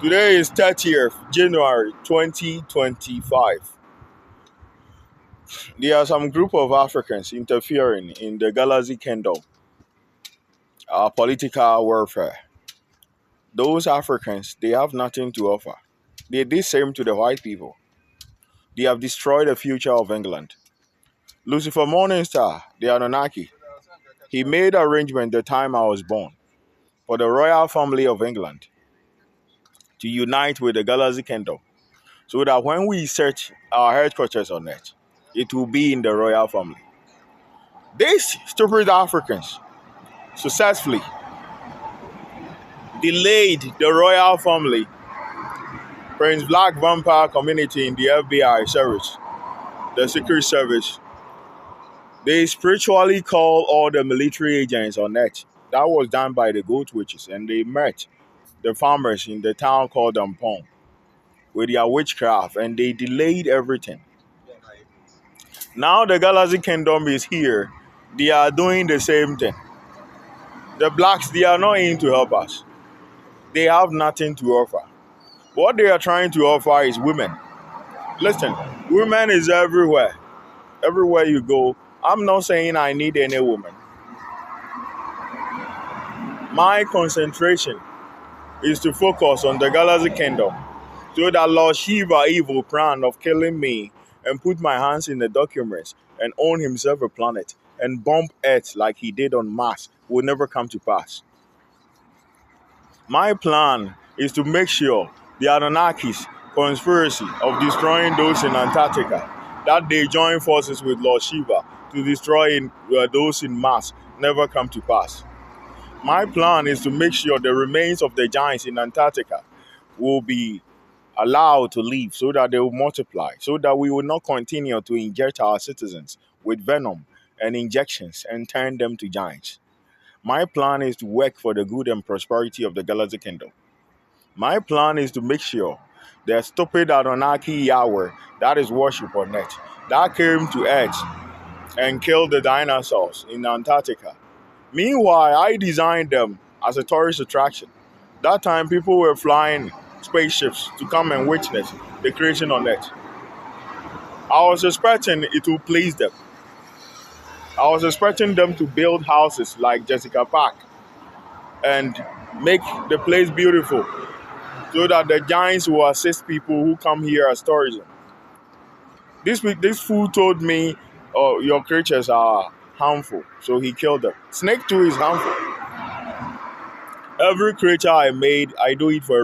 Today is 30th January 2025. There are some group of Africans interfering in the Galaxy Kingdom, political warfare. Those Africans, they have nothing to offer. They did same to the white people. They have destroyed the future of England. Lucifer Morningstar, the Anunnaki, he made arrangement the time I was born for the royal family of England to unite with the Galaxy Kingdom, so that when we search our headquarters on it, it will be in the royal family. These stupid Africans successfully delayed the royal family, Prince Black Vampire community in the FBI service, the Secret Service. They spiritually called all the military agents on it. That was done by the goat witches, and they met the farmers in the town called Dampong with their witchcraft, and they delayed everything. Now the Galaxy Kingdom is here. They are doing the same thing. The blacks, they are not in to help us. They have nothing to offer. What they are trying to offer is women. Listen, women is everywhere. Everywhere you go. I'm not saying I need any woman. My concentration is to focus on the Galaxy Kingdom, so that Lord Shiva evil plan of killing me and put my hands in the documents and own himself a planet and bomb Earth like he did on Mars will never come to pass. My plan is to make sure the Anunnakis conspiracy of destroying those in Antarctica, that they join forces with Lord Shiva to destroy those in Mars, never come to pass. My plan is to make sure the remains of the giants in Antarctica will be allowed to live, so that they will multiply, so that we will not continue to inject our citizens with venom and injections and turn them to giants. My plan is to work for the good and prosperity of the Galaxy Kingdom. My plan is to make sure the stupid Anunnaki Yahweh that is worship on it, that came to Earth and killed the dinosaurs in Antarctica. Meanwhile, I designed them as a tourist attraction. That time, people were flying spaceships to come and witness the creation on Earth. I was expecting it will please them. I was expecting them to build houses like Jessica Park and make the place beautiful, so that the giants will assist people who come here as tourism. This fool told me, "Oh, your creatures are harmful," so he killed them. Snake too is harmful. Every creature I made, I do it for a reason.